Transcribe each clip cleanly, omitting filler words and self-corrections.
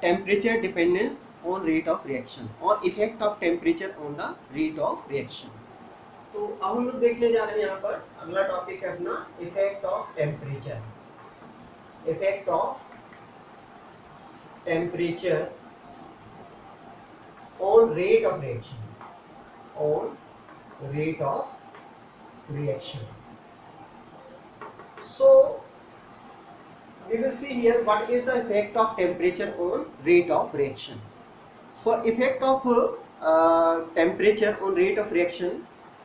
temperature dependence on rate of reaction or effect of temperature on the rate of reaction. तो अब हम लोग देखने जा रहे हैं यहाँ पर अगला टॉपिक है अपना effect of temperature. Effect of temperature on rate of reaction. On rate of reaction. So we will see here what is the effect of temperature on rate of reaction. For effect of temperature on rate of reaction,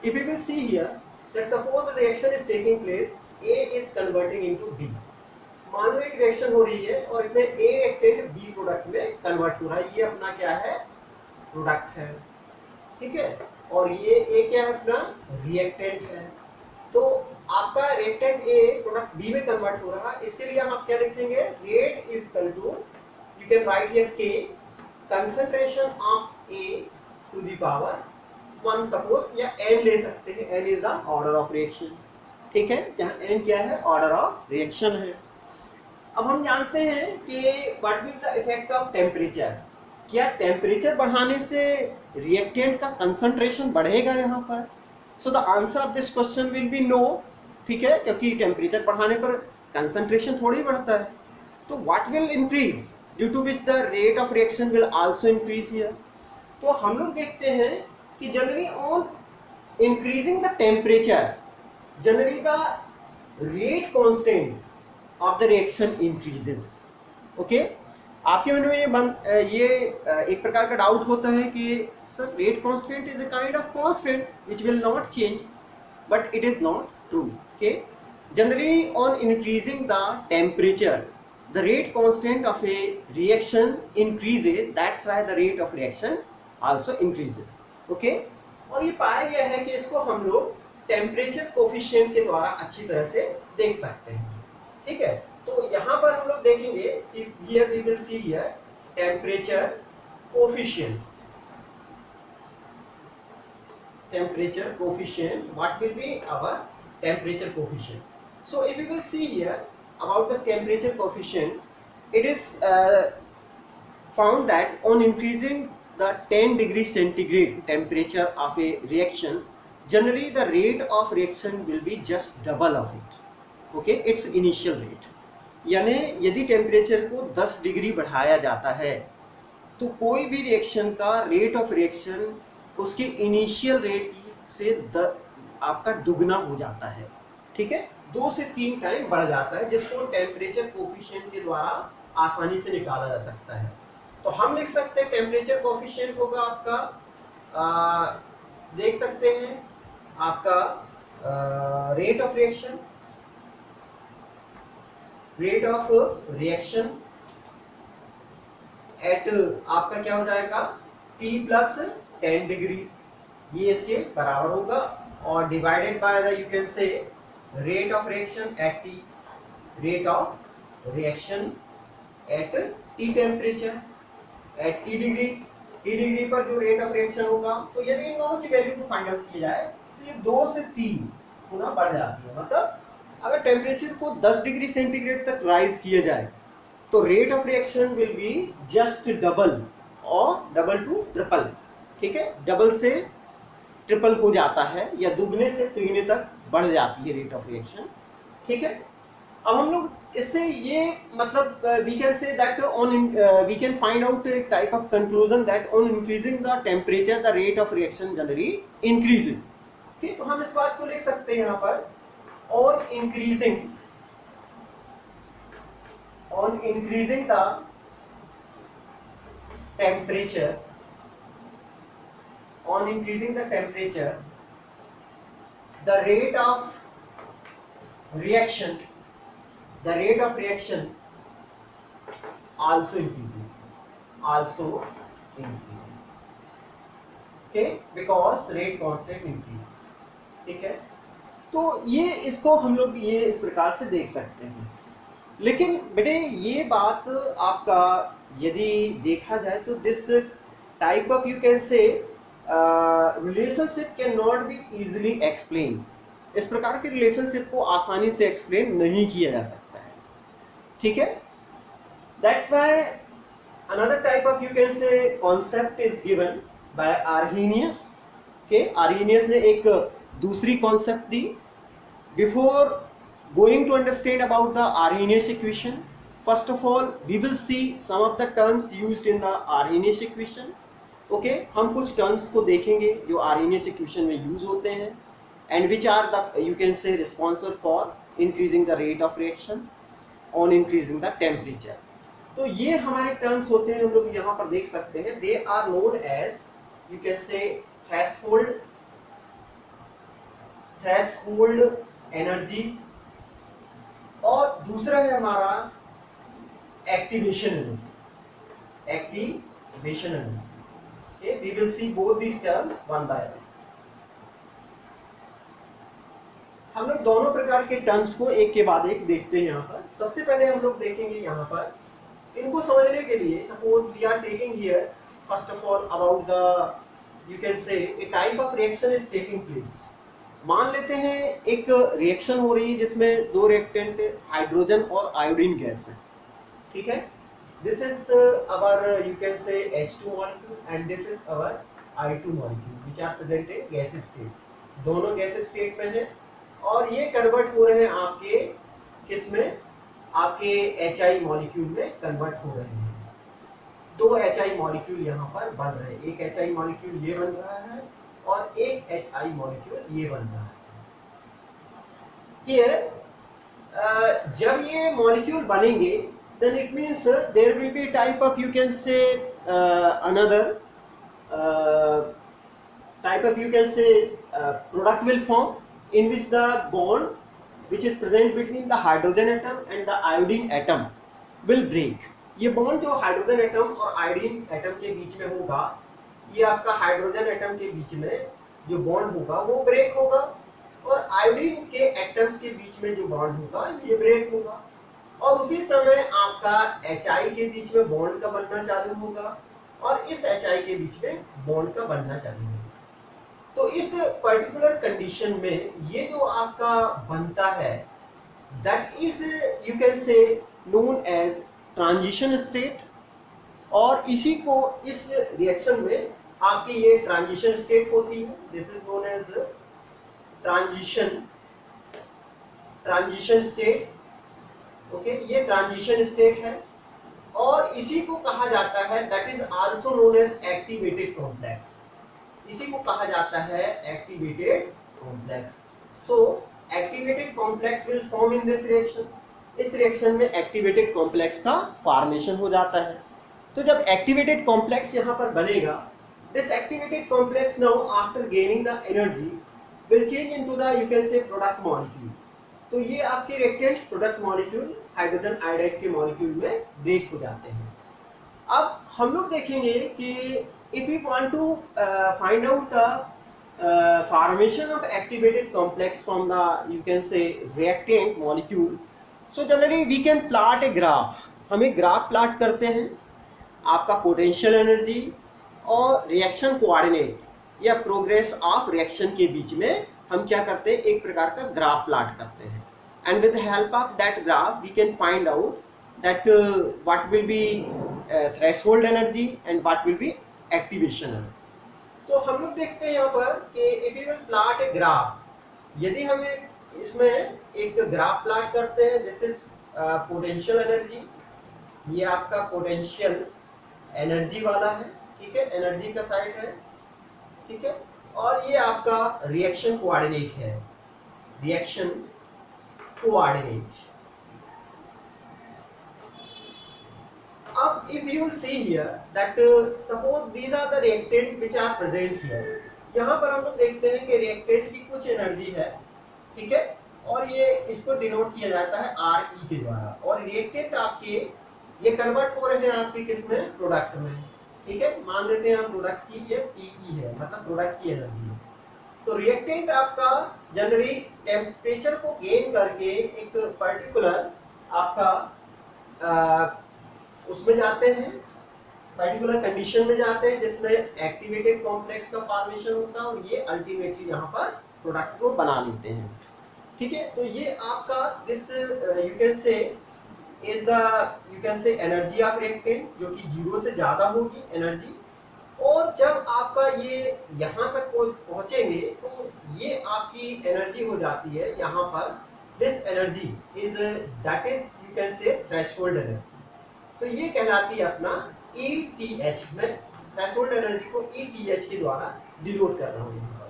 if we will see here that suppose a reaction is taking place, A is converting into B. मान लो एक reaction हो रही है और इसमें A reactant B product में convert हो रहा है. ये अपना क्या है, प्रोडक्ट है, ठीक है, और ये ए क्या है, अपना रिएक्टेंट है. तो आपका रिएक्टेंट ए प्रोडक्ट बी में कन्वर्ट हो रहा है. इसके लिए हम आप क्या लिखेंगे, rate is equal to, you can write here K, concentration of A to the power 1 suppose, या एन ले सकते हैं. N is the order of reaction, ठीक है, जहां एन क्या है, ऑर्डर ऑफ रिएक्शन है. अब हम जानते हैं कि what will the effect of temperature. क्या टेम्परेचर बढ़ाने से रिएक्टेंट का कंसंट्रेशन बढ़ेगा यहाँ पर? So the answer of this question will be no, ठीक है, क्योंकि टेम्परेचर बढ़ाने पर कंसंट्रेशन थोड़ी बढ़ता है. तो what will increase due to which the rate of reaction will also increase here. तो हम लोग देखते हैं कि generally on increasing the temperature, generally the rate constant of the reaction increases. Okay, आपके मन में ये एक प्रकार का डाउट होता है कि sir rate constant is a kind of constant which will not change, but it is not true. Okay, generally on increasing the temperature the rate constant of A reaction increases, that's why the rate of reaction also increases. Okay, और ये पाया गया है कि इसको हम लोग temperature coefficient के द्वारा अच्छी तरह से देख सकते हैं, ठीक है. तो यहाँ पर हम लोग देखेंगे कि here we will see here temperature coefficient. Temperature coefficient. What will be our temperature coefficient? So if we will see here about the temperature coefficient, it is found that on increasing the 10 degree centigrade temperature of a reaction, generally the rate of reaction will be just double of it. Okay, its initial rate. यानी यदि temperature को 10 degree बढ़ाया जाता है तो कोई भी reaction का रेट ऑफ रिएक्शन उसके इनिशियल रेट से आपका दुगना हो जाता है, ठीक है, 2 से 3 टाइम बढ़ जाता है, जिसको टेम्परेचर कोफिशिएंट के द्वारा आसानी से निकाला जा सकता है. तो हम लिख सकते हैं टेम्परेचर कोफिशिएंट होगा आपका, देख सकते हैं आपका rate of reaction, rate of reaction at आपका क्या हो जाएगा, T प्लस 10 डिग्री, ये इसके बराबर होगा, और divided by the, you can से, rate of reaction at T, rate of reaction at T temperature at T degree. T degree पर जो रेट ऑफ रिएक्शन होगा, तो यदि इन दोनों की वैल्यू को फाइंड आउट किया जाए तो ये 2 से 3 गुना बढ़ जाती है. मतलब अगर टेम्परेचर को 10 डिग्री सेंटीग्रेड तक राइज किया जाए तो rate of reaction will be just double और डबल टू ट्रिपल, ठीक है, डबल से ट्रिपल हो जाता है या दुगने से तिगने तक बढ़ जाती है रेट ऑफ रिएक्शन, ठीक है. अब हम लोग इससे ये मतलब we can say that on we can find out a type of conclusion that on increasing the temperature the rate of reaction generally increases. ठीक, तो हम इस बात को लिख सकते हैं यहाँ पर, on increasing the temperature, the rate of reaction also increases. Okay, because rate constant increases. ठीक है, तो ये इसको हम लोग ये इस प्रकार से देख सकते हैं. लेकिन बेटे ये बात आपका यदि देखा जाए तो this type of, you can से, relationship can not be easily explain. इस प्रकार के रिलेशनशिप को आसानी से एक्सप्लेन नहीं किया जा सकता है, ठीक है. That's why Another type of, you can say, concept is given by Arrhenius. Okay, Arrhenius ने एक दूसरी concept the. Before going to understand about the Arrhenius equation, first of all we will see some of the terms used in the Arrhenius equation. Okay, हम कुछ terms को देखेंगे जो Arrhenius equation में use होते हैं, and which are the, you can say, responsible for increasing the rate of reaction on increasing the temperature. तो ये हमारे टर्म्स होते हैं, हम लोग यहाँ पर देख सकते हैं. They are known as, you can say, threshold energy, और दूसरा है हमारा activation energy. Okay, we will see both these terms one by one. हम लोग दोनों प्रकार के टर्म्स को एक के बाद एक देखते हैं. यहाँ पर सबसे पहले हम लोग देखेंगे, यहाँ पर इनको समझने के लिए, suppose we are taking here first of all about the, you can say, a type of reaction is taking place. मान लेते हैं एक रिएक्शन हो रही है जिसमें दो रिएक्टेंट हाइड्रोजन और आयोडीन गैस है. ठीक है, this is our, you can say, H2 molecule and this is our I2 molecule which are present in gas state. दोनों गैस स्टेट में है और ये कन्वर्ट हो रहे हैं आपके किस में, आपके HI मॉलिक्यूल में कन्वर्ट हो रहे हैं. दो HI मॉलिक्यूल यहाँ पर बन रहे हैं. एक HI मॉलिक्यूल ये बन रहा है और एक HI मॉलिक्यूल ये बन रहा है. ये जब ये मॉलिक्यूल बनेंगे, then it means there will be type of, you can say, another type of, you can say, product will form in which the bond which is present between the hydrogen atom and the iodine atom will break. ये bond जो hydrogen atom और iodine atom के बीच में होगा, ये आपका hydrogen atom के बीच में जो बॉन्ड होगा वो ब्रेक होगा, और आयोडीन के एटम्स के बीच में जो बॉन्ड होगा ये ब्रेक होगा, और उसी समय आपका HI के बीच में बॉन्ड का बनना चालू होगा और इस HI के बीच में बॉन्ड का बनना चालू होगा. तो इस पर्टिकुलर कंडीशन में ये जो आपका बनता है, that is, you can say, known as transition state. और इसी को, इस रिएक्शन में आपकी ये ट्रांजिशन स्टेट होती है. This is known as transition state. Okay, ये ट्रांजिशन स्टेट है और इसी को कहा जाता है, that is also known as activated complex. इसी को कहा जाता है activated complex. So activated complex will form in this reaction. इस रिएक्शन में एक्टिवेटेड कॉम्प्लेक्स का फॉर्मेशन हो जाता है. तो जब एक्टिवेटेड कॉम्प्लेक्स यहाँ पर बनेगा, this activated complex now after gaining the energy will change into the, you can से, प्रोडक्ट मॉलिक्यूल. तो ये आपके reactant product molecule hydrogen iodide के मॉलिक्यूल में ब्रेक हो जाते हैं. अब हम लोग देखेंगे कि if we want to find out the formation of activated complex from the, you can say, reactant molecule, so generally we can plot a graph. हम एक ग्राफ प्लाट करते हैं. आपका पोटेंशियल एनर्जी और रिएक्शन कोऑर्डिनेट या progress of reaction के बीच में हम क्या करते हैं, एक प्रकार का ग्राफ प्लाट करते हैं. And with the help of that graph we can find out that what will be threshold energy and what will be activation है. तो हम लोग देखते हैं यहाँ पर कि if you will plot a graph, यदि हम इसमें एक ग्राफ प्लॉट करते हैं, दिस इज पोटेंशियल एनर्जी, ये आपका पोटेंशियल एनर्जी वाला है. ठीक है, एनर्जी का साइड है. ठीक है, और ये आपका रिएक्शन कोऑर्डिनेट है, रिएक्शन कोऑर्डिनेट. अब if you will see here that suppose these are the reactant which are present here. यहाँ पर हम लोग देखते हैं कि रिएक्टेंट की कुछ एनर्जी है. ठीक है, और ये इसको डिनोट किया जाता है RE के द्वारा, और रिएक्टेंट आपके ये कन्वर्ट हो रहे हैं आपके किसमें, प्रोडक्ट में. ठीक है, मान लेते हैं हम प्रोडक्ट की ये PE है, मतलब प्रोडक्ट की एनर्जी है. तो रिएक्टेंट आपका जनरली टेम्परेचर को गेन करके एक पर्टिकुलर आपका उसमें जाते हैं, पर्टिकुलर कंडीशन में जाते हैं जिसमें एक्टिवेटेड कॉम्प्लेक्स का फॉर्मेशन होता है, और ये अल्टीमेटली यहाँ पर प्रोडक्ट को बना लेते हैं. ठीक है, तो ये आपका दिस, यू कैन से, इज द यू कैन से एनर्जी ऑफ रिएक्टेंट, जो कि 0 से ज्यादा होगी एनर्जी। और जब आपका ये यहाँ तक पहुंचेंगे तो ये आपकी एनर्जी हो जाती है यहाँ पर, this energy is that is you can say threshold energy. तो ये कहलाती है अपना ETH। मैं थ्रेशोल्ड एनर्जी को ETH के द्वारा डिनोट कर रहा हूँ यहाँ पर।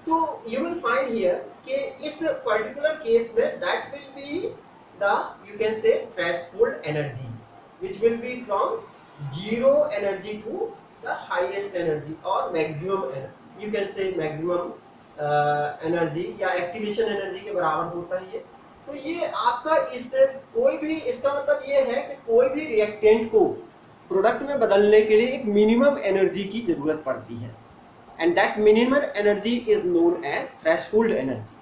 तो यू विल फाइंड हियर कि इस पर्टिकुलर केस में that will be the you can say threshold energy which will be from 0 energy to the highest energy और maximum you can say maximum energy या एक्टिवेशन एनर्जी के बराबर होता है ये। तो ये आपका इस कोई भी, इसका मतलब ये है कि कोई भी रिएक्टेंट को प्रोडक्ट में बदलने के लिए एक मिनिमम एनर्जी की जरूरत पड़ती है, and that minimum energy is known as threshold energy.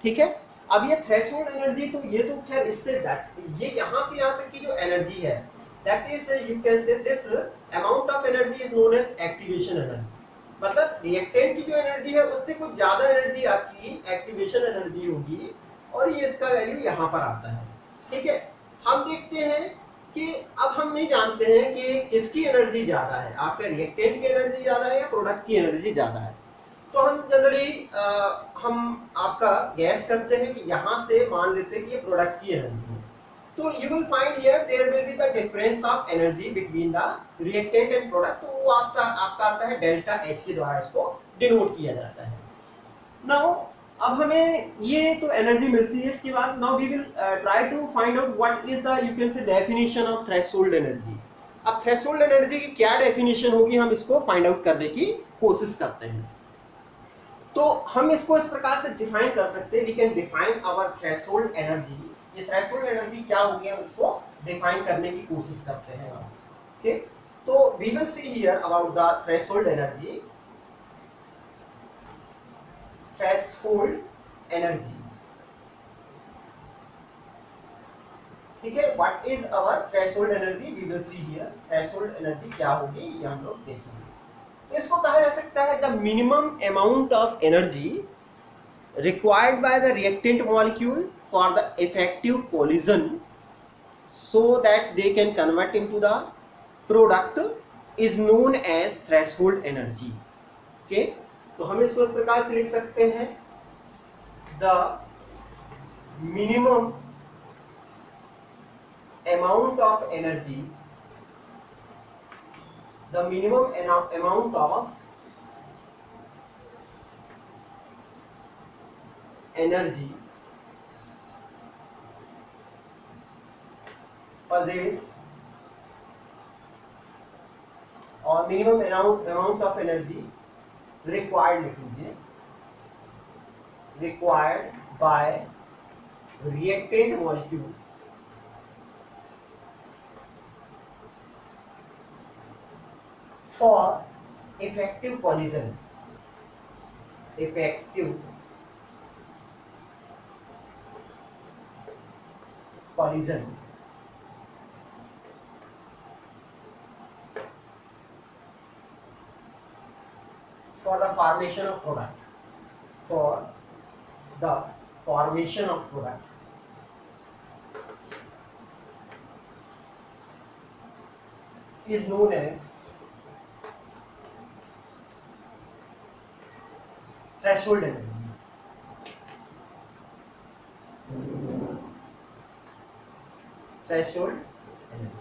ठीक है, अब ये थ्रेशोल्ड एनर्जी तो ये तो खैर इससे दैट ये यहाँ से यहाँ तक की जो एनर्जी है that is you can say this amount of energy is known as activation energy. मतलब रिएक्टेंट की जो एनर्जी है उससे कुछ ज्यादा एनर्जी आपकी एक्टिवेशन एनर्जी होगी, और ये इसका वैल्यू यहाँ पर आता है। ठीक है, हम देखते हैं कि अब हम नहीं जानते हैं कि किसकी एनर्जी ज्यादा है, आपका रिएक्टेंट की एनर्जी ज्यादा है या प्रोडक्ट की एनर्जी ज्यादा है। तो हम जनरली हम आपका गैस करते हैं कि यहाँ से मान लेते हैं कि ये प्रोडक्ट की एनर्जी है। तो you will find here there will be the difference of energy between the reactant and product. तो वो आपका आता है डेल्टा H के द्वारा इसको डिनोट किया जाता है। नाउ अब हमें ये तो एनर्जी मिलती है, इसके बाद now we will try to find out what is the you can say definition of threshold energy. अब थ्रेशोल्ड एनर्जी की क्या डेफिनेशन होगी हम इसको फाइंड आउट करने की कोशिश करते हैं। तो हम इसको इस प्रकार से डिफाइन कर सकते हैं, we can define our threshold energy. ये थ्रेशोल्ड एनर्जी क्या होगी हम इसको डिफाइन करने की कोशिश करते हैं। ओके, तो we will see here about the threshold energy. Threshold energy, ठीक है, what is our threshold energy, we will see here. Threshold energy क्या होगी ये हम लोग देखेंगे। तो इसको कहा जा सकता है the minimum amount of energy required by the reactant molecule for the effective collision so that they can convert into the product is known as threshold energy. Okay, तो हम इसको इस प्रकार से लिख सकते हैं the minimum amount of energy, the minimum amount of energy possess और minimum amount of energy required लिख लीजिए, required by reactant molecule for effective collision, effective collision for the formation of product, for the formation of product is known as threshold energy. Threshold energy.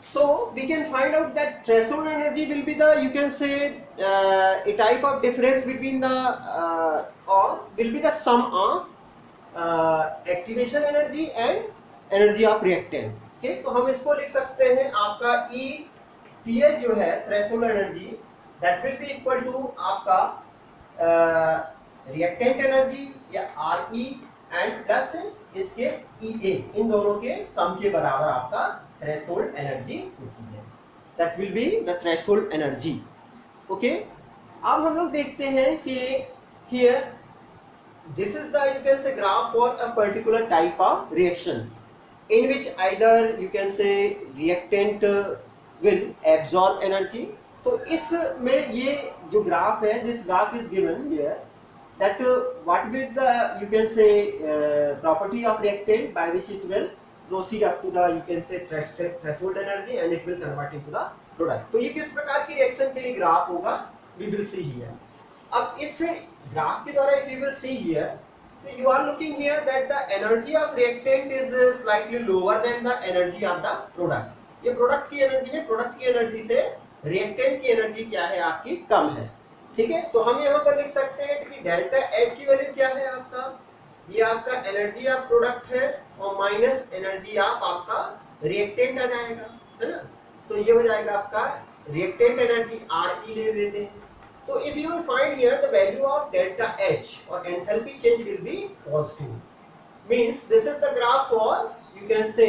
So we can find out that threshold energy will be the you can say a type of difference between the or will be the sum of activation energy and energy of reactant. Okay, तो हम इसको लिख सकते हैं आपका ETH जो है threshold energy that will be equal to आपका reactant energy या RE and plus इसके EA, इन दोनों के सम के बराबर आपका थ्रेशोल्ड एनर्जी होती है। That will be the threshold energy. Okay, अब हम लोग देखते हैं कि here this is the you can say graph for a particular type of reaction in which either you can से रिएक्टेंट विल एब्जॉर्ब एनर्जी। तो इसमें ये जो ग्राफ है, this graph is given here that what will the you can say property of reactant by which it will proceed up to the you can say threshold energy and it will convert into the product. तो ये किस प्रकार की reaction के लिए graph होगा, we will see here. अब इस ग्राफ के द्वारा if you will see here, so you are looking here that the energy of reactant is slightly lower than the energy of the product. ये product की energy है, product की energy से reactant की एनर्जी क्या है आपकी, कम है. ठीक है, तो हम यहाँ पर लिख सकते हैं कि डेल्टा एच की वैल्यू क्या है आपका, ये आपका एनर्जी ऑफ प्रोडक्ट है और माइनस एनर्जी ऑफ आपका रिएक्टेंट आ जाएगा, है ना. तो ये हो जाएगा आपका रिएक्टेंट एनर्जी आर ई ले लेते हैं. तो if you will find here the value of delta H और enthalpy change will be positive, means this is the graph for you can say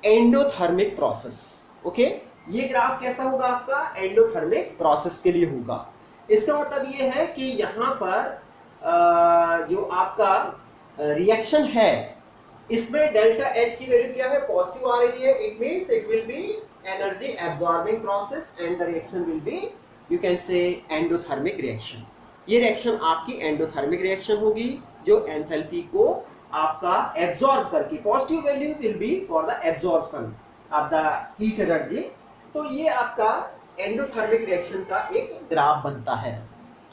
endothermic process. Okay, ये graph कैसा होगा आपका, endothermic process के लिए होगा. इसका मतलब ये है कि यहाँ पर जो आपका रिएक्शन है इसमें डेल्टा एच की वैल्यू क्या है, पॉजिटिव आ रही है. It means it will be energy absorbing process and the reaction will be you can say endothermic reaction. ये रिएक्शन आपकी एंडोथर्मिक रिएक्शन होगी जो एंथैल्पी को आपका एब्जॉर्ब करके, positive value will be for the absorption of the heat energy. तो ये आपका एंडोथर्मिक रिएक्शन का एक ग्राफ बनता है.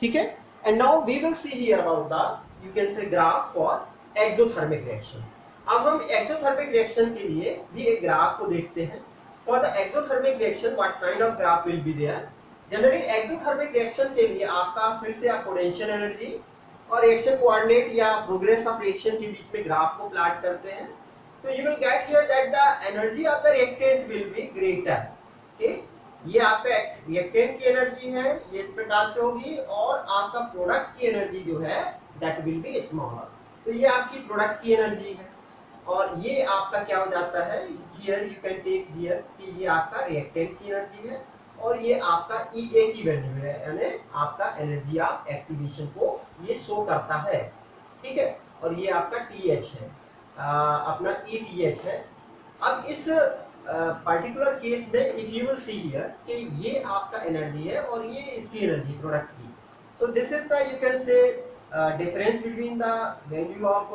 ठीक है, and now we will see here about the you can say graph for exothermic reaction. अब हम एक्सोथर्मिक रिएक्शन के लिए भी एक ग्राफ को देखते हैं. For the exothermic reaction what kind of graph will be there. Generally exothermic reaction के लिए आपका फिर से आप पोटेंशियल एनर्जी और रिएक्शन कोऑर्डिनेट या प्रोग्रेस ऑफ रिएक्शन के बीच में ग्राफ को प्लॉट करते हैं. तो you will get here that the energy of the reactant will be greater. Okay, ये आपका रिएक्टेंट की एनर्जी है, ये इस प्रकार से होगी, और आपका प्रोडक्ट की एनर्जी जो है दैट विल बी स्मॉलर. तो ये आपकी प्रोडक्ट की एनर्जी है और ये आपका क्या हो जाता है, here you can take here कि ये आपका रिएक्टेंट की एनर्जी है और ये आपका EA की वैल्यू है, यानी आपका एनर्जी ऑफ एक्टिवेशन को ये शो करता है. ठीक है, और ये आपका TH है, अपना ETH है. अब इस पर्टिकुलर केस में if you will see here कि ये आपका एनर्जी है और ये इसकी एनर्जी प्रोडक्ट की. So this is the you can से difference between the value of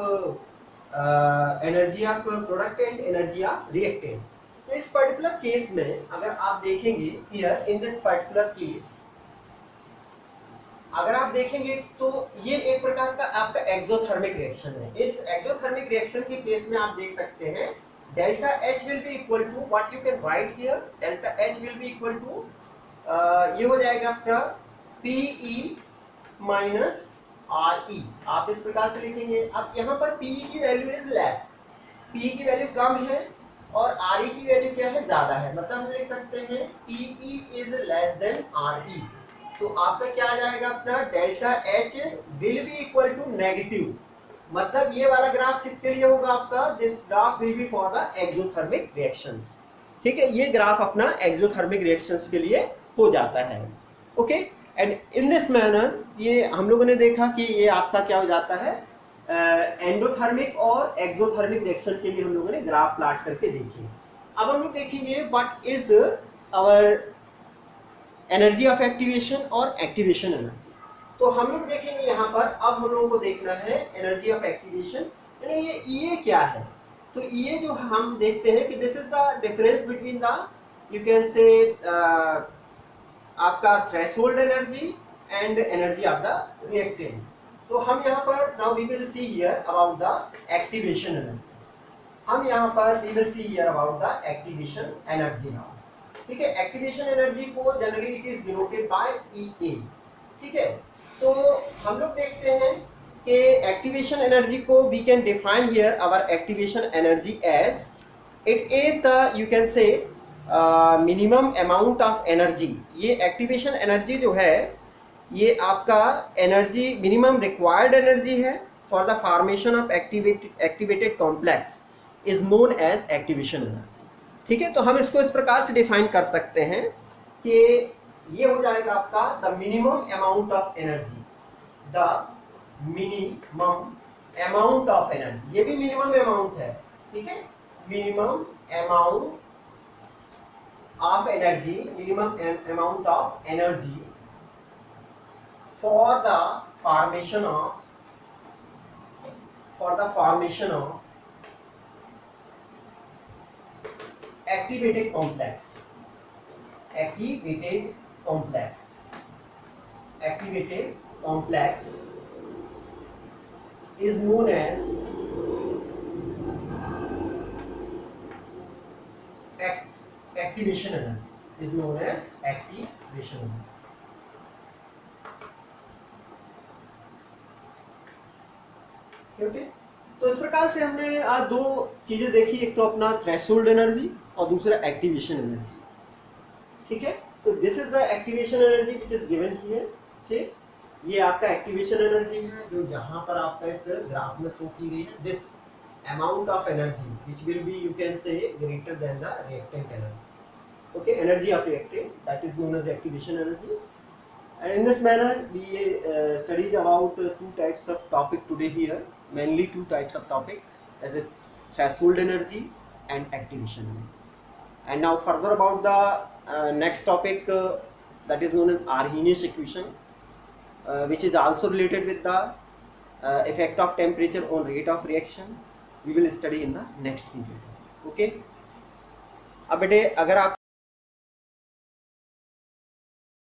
energy of product and energy of reactant. तो इस पर्टिकुलर केस में अगर आप देखेंगे here in this particular case, अगर आप देखेंगे तो ये एक प्रकार का आपका एक्सोथर्मिक रिएक्शन है. इस एक्सोथर्मिक रिएक्शन के केस में आप देख सकते हैं delta H will be equal to what you can write here, delta H will be equal to ये हो जाएगा आपका पीई माइनस आरई. आप इस प्रकार से लिखेंगे. अब यहाँ पर पीई की वैल्यू इज लेस, पी की वैल्यू कम है और आर ई की वैल्यू क्या है, ज्यादा है. मतलब हम लिख सकते हैं PE is less than R E. तो आपका क्या आ जाएगा, अपना delta H will be equal to negative. मतलब ये वाला ग्राफ किसके लिए होगा आपका, this graph will be for the exothermic reactions. ठीक है, ये ग्राफ अपना एक्सोथर्मिक रिएक्शंस के लिए हो जाता है. Okay, and in this manner ये हम लोगों ने देखा कि ये आपका क्या हो जाता है, एंडोथर्मिक और एक्सोथर्मिक रिएक्शन के लिए हम लोगों ने ग्राफ प्लॉट करके देखी. अब हम लोग देखेंगे what is our energy of activation और एक्टिवेशन एनर्जी. तो हम लोग देखेंगे यहाँ पर, अब हम लोगों को देखना है एनर्जी ऑफ एक्टिवेशन, यानी ये EA क्या है. तो EA जो हम देखते हैं कि this is the difference between the you can say आपका threshold energy and energy of the reactant. तो हम यहाँ पर now we will see here about the activation energy. हम यहाँ पर we will see here about the activation energy now. ठीक है, एक्टिवेशन एनर्जी को generally it is denoted by EA. ठीक है, तो हम लोग देखते हैं कि एक्टिवेशन एनर्जी को we can define here our activation energy as it is the you can say minimum amount of energy. ये एक्टिवेशन एनर्जी जो है ये आपका एनर्जी मिनिमम रिक्वायर्ड एनर्जी है for the formation of activated complex is known as activation energy. ठीक है, तो हम इसको इस प्रकार से डिफाइन कर सकते हैं कि ये हो जाएगा आपका the minimum amount of energy, the minimum amount of energy. ये भी मिनिमम अमाउंट है. ठीक है, minimum amount of energy, minimum amount of energy for the formation of activated complex. Activated complex is known as activation energy. Okay, तो इस प्रकार से हमने आज दो चीजें देखी, एक तो अपना थ्रेशोल्ड एनर्जी और दूसरा एक्टिवेशन एनर्जी। ठीक है, तो this is the activation energy which is given here. ठीक, ये आपका एक्टिवेशन एनर्जी है जो यहाँ पर आपका इस ग्राफ में शो की गई है। This amount of energy which will be, you can say, greater than the reactant energy. Okay, energy of reactant, that is known as activation energy. And in this manner we studied about two types of topic today here, mainly two types of topic, as a threshold energy and activation energy. And now further about the next topic, that is known as Arrhenius equation, which is also related with the effect of temperature on rate of reaction. We will study in the next period. Okay, अब बेटे अगर आप